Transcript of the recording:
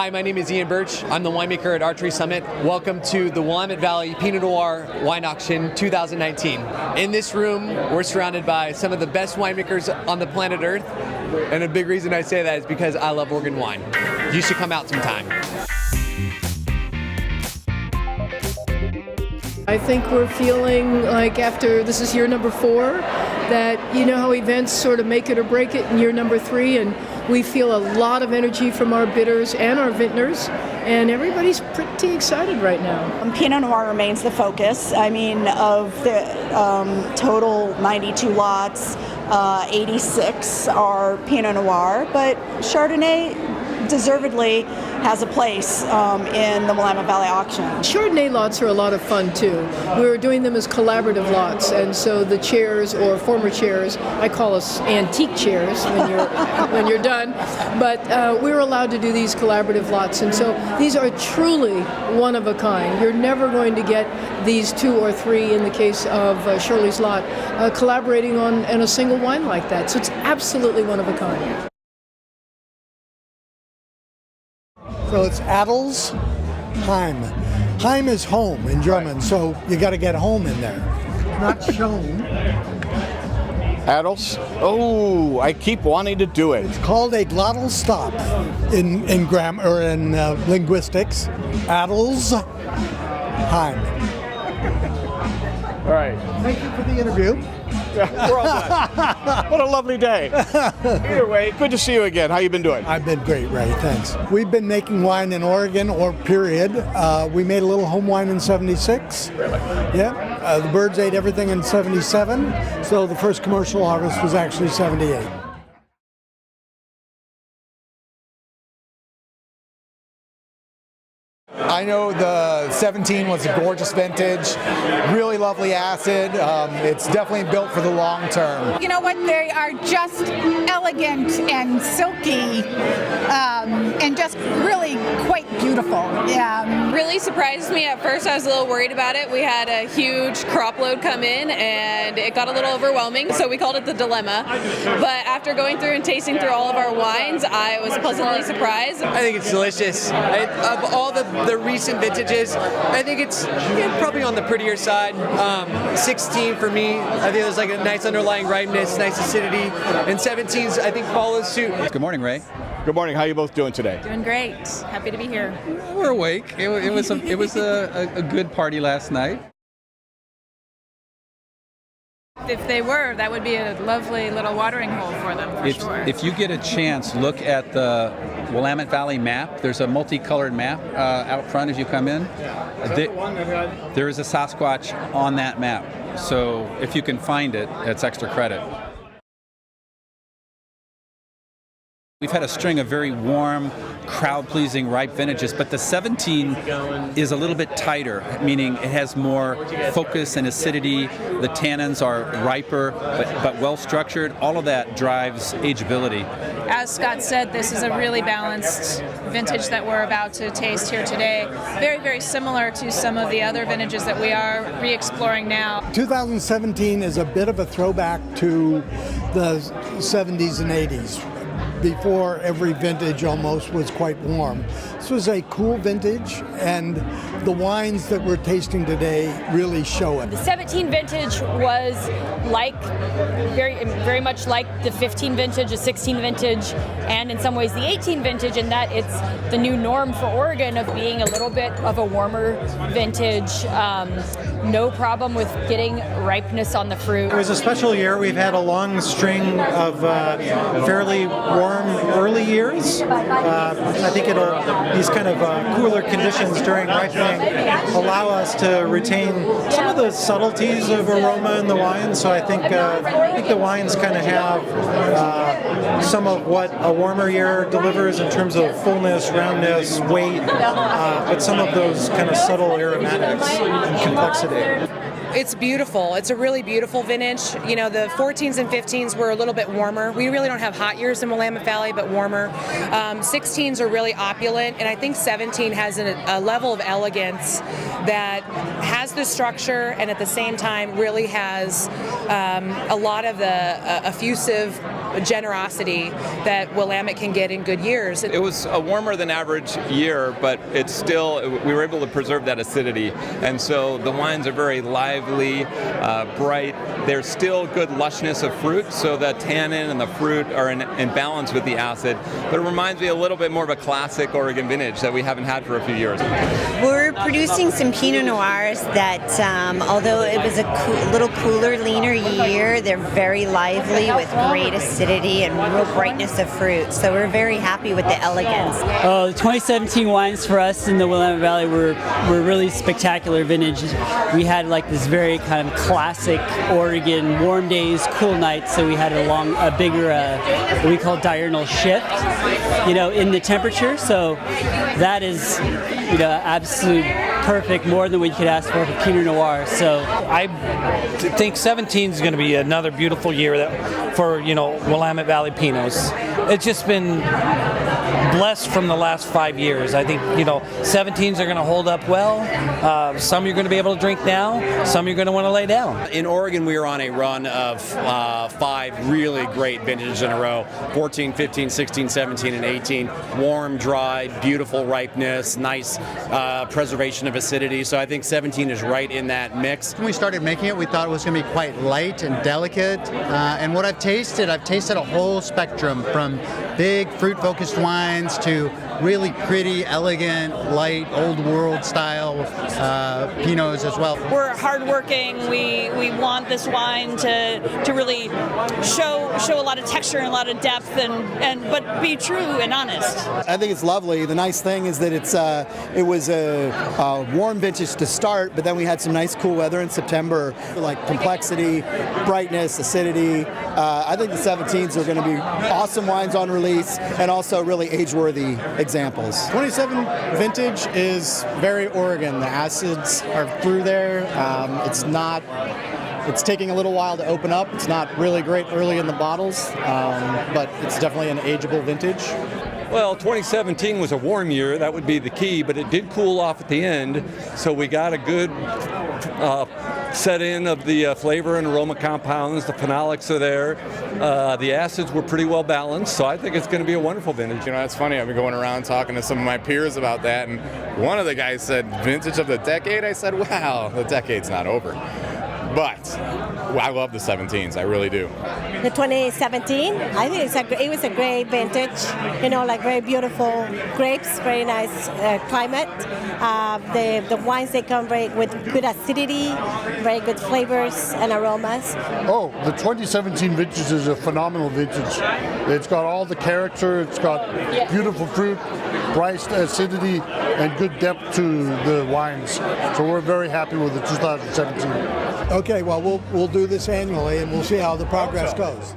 Hi, my name is Ian Burch. I'm the winemaker at Archery Summit. Welcome to the Willamette Valley Pinot Noir Wine Auction 2019. In this room, we're surrounded by some of the best winemakers on the planet Earth. And a big reason I say that is because I love Oregon wine. You should come out sometime. I think we're feeling like after this is year number 4, that you know how events sort of make it or break it in year number 3, and we feel a lot of energy from our bidders and our vintners, and everybody's pretty excited right now. Pinot Noir remains the focus. I mean, of the total 92 lots, 86 are Pinot Noir, but Chardonnay deservedly has a place in the Willamette Valley auction. Chardonnay lots are a lot of fun too. We're doing them as collaborative lots, and so the chairs or former chairs, I call us antique chairs when you're done, but we're allowed to do these collaborative lots, and so these are truly one of a kind. You're never going to get these 2 or 3 in the case of Shirley's lot collaborating on a single wine like that. So it's absolutely one of a kind. So it's Adels Heim. Heim is home in German, so you got to get home in there. Not shown. Adels? Oh, I keep wanting to do it. It's called a glottal stop in grammar or in linguistics. Adels Heim. All right. Thank you for the interview. Yeah, we're all done. What a lovely day. Either way, good to see you again. How you been doing? I've been great, Ray. Thanks. We've been making wine in Oregon, or period. We made a little home wine in '76. Really? Yeah. The birds ate everything in '77. So the first commercial harvest was actually '78. I know the 17 was a gorgeous vintage, really lovely acid. It's definitely built for the long term. You know what? They are just elegant and silky and just really quite beautiful. Really surprised me at first. I was a little worried about it. We had a huge crop load come in and it got a little overwhelming, so we called it the dilemma. But after going through and tasting through all of our wines, I was pleasantly surprised. I think it's delicious. Of all the recent vintages, I think it's probably on the prettier side. 16 for me, I think there's like a nice underlying ripeness, nice acidity, and 17s I think follows suit. Good morning, Ray. Good morning. How are you both doing today? Doing great. Happy to be here. We're awake. It was a good party last night. If they were, that would be a lovely little watering hole for them, for sure. If you get a chance, look at the Willamette Valley map. There's a multicolored map out front as you come in. There is a Sasquatch on that map. So if you can find it, it's extra credit. We've had a string of very warm, crowd-pleasing ripe vintages, but the 17 is a little bit tighter, meaning it has more focus and acidity. The tannins are riper, but well-structured. All of that drives ageability. As Scott said, this is a really balanced vintage that we're about to taste here today. Very, very similar to some of the other vintages that we are re-exploring now. 2017 is a bit of a throwback to the 70s and 80s. Before every vintage almost was quite warm. This was a cool vintage, and the wines that we're tasting today really show it. The 17 vintage was like very much like the 15 vintage, the 16 vintage, and in some ways the 18 vintage, in that it's the new norm for Oregon of being a little bit of a warmer vintage. No problem with getting ripeness on the fruit. It was a special year. We've had a long string of fairly warm early years. I think these kind of cooler conditions during ripening allow us to retain some of the subtleties of aroma in the wine. So I think the wines kind of have some of what a warmer year delivers in terms of fullness, roundness, weight, but some of those kind of subtle aromatics and complexity. It's beautiful. It's a really beautiful vintage. You know, the 14s and 15s were a little bit warmer. We really don't have hot years in Willamette Valley, but warmer. 16s are really opulent, and I think 17 has a level of elegance that has the structure and at the same time really has a lot of the effusive generosity that Willamette can get in good years. It was a warmer than average year, but it's still, we were able to preserve that acidity. And so the wines are very lively, bright. There's still good lushness of fruit, so the tannin and the fruit are in balance with the acid. But it reminds me a little bit more of a classic Oregon vintage that we haven't had for a few years. We're producing some Pinot Noirs that, although it was a little cooler, leaner year, they're very lively with great acidity and real brightness of fruit. So we're very happy with the elegance. The 2017 wines for us in the Willamette Valley were really spectacular vintage. We had like this very kind of classic Oregon warm days, cool nights. So we had a bigger, what we call diurnal shift, in the temperature. So that is, absolute perfect, more than we could ask for Pinot Noir. So I think 17 is going to be another beautiful year for Willamette Valley Pinots. It's just been blessed from the last 5 years. I think 17s are going to hold up well. Some you're going to be able to drink now. Some you're going to want to lay down. In Oregon, we were on a run of 5 really great vintages in a row: 14, 15, 16, 17, and 18. Warm, dry, beautiful ripeness, nice preservation of acidity. So I think 17 is right in that mix. When we started making it, we thought it was going to be quite light and delicate. And what I've tasted a whole spectrum from big fruit-focused wines to really pretty, elegant, light, old world style Pinots as well. We're hardworking. We want this wine to really show a lot of texture and a lot of depth, but be true and honest. I think it's lovely. The nice thing is that it was a warm vintage to start, but then we had some nice cool weather in September, like complexity, brightness, acidity. I think the 17s are going to be awesome wines on release and also really age-worthy examples. 27 vintage is very Oregon. The acids are through there. It's taking a little while to open up. It's not really great early in the bottles, but it's definitely an ageable vintage. Well, 2017 was a warm year. That would be the key, but it did cool off at the end. So we got a good set in of the flavor and aroma compounds. The phenolics are there. The acids were pretty well balanced. So I think it's going to be a wonderful vintage. It's funny. I've been going around talking to some of my peers about that. And one of the guys said, vintage of the decade. I said, wow, the decade's not over. But I love the 17s. I really do. The 2017, I think it was a great vintage. Like very beautiful grapes, very nice climate. The wines, they come with good acidity, very good flavors and aromas. Oh, the 2017 vintage is a phenomenal vintage. It's got all the character. It's got beautiful fruit, bright acidity, and good depth to the wines. So we're very happy with the 2017. Okay, well, we'll do this annually, and we'll see how the progress goes.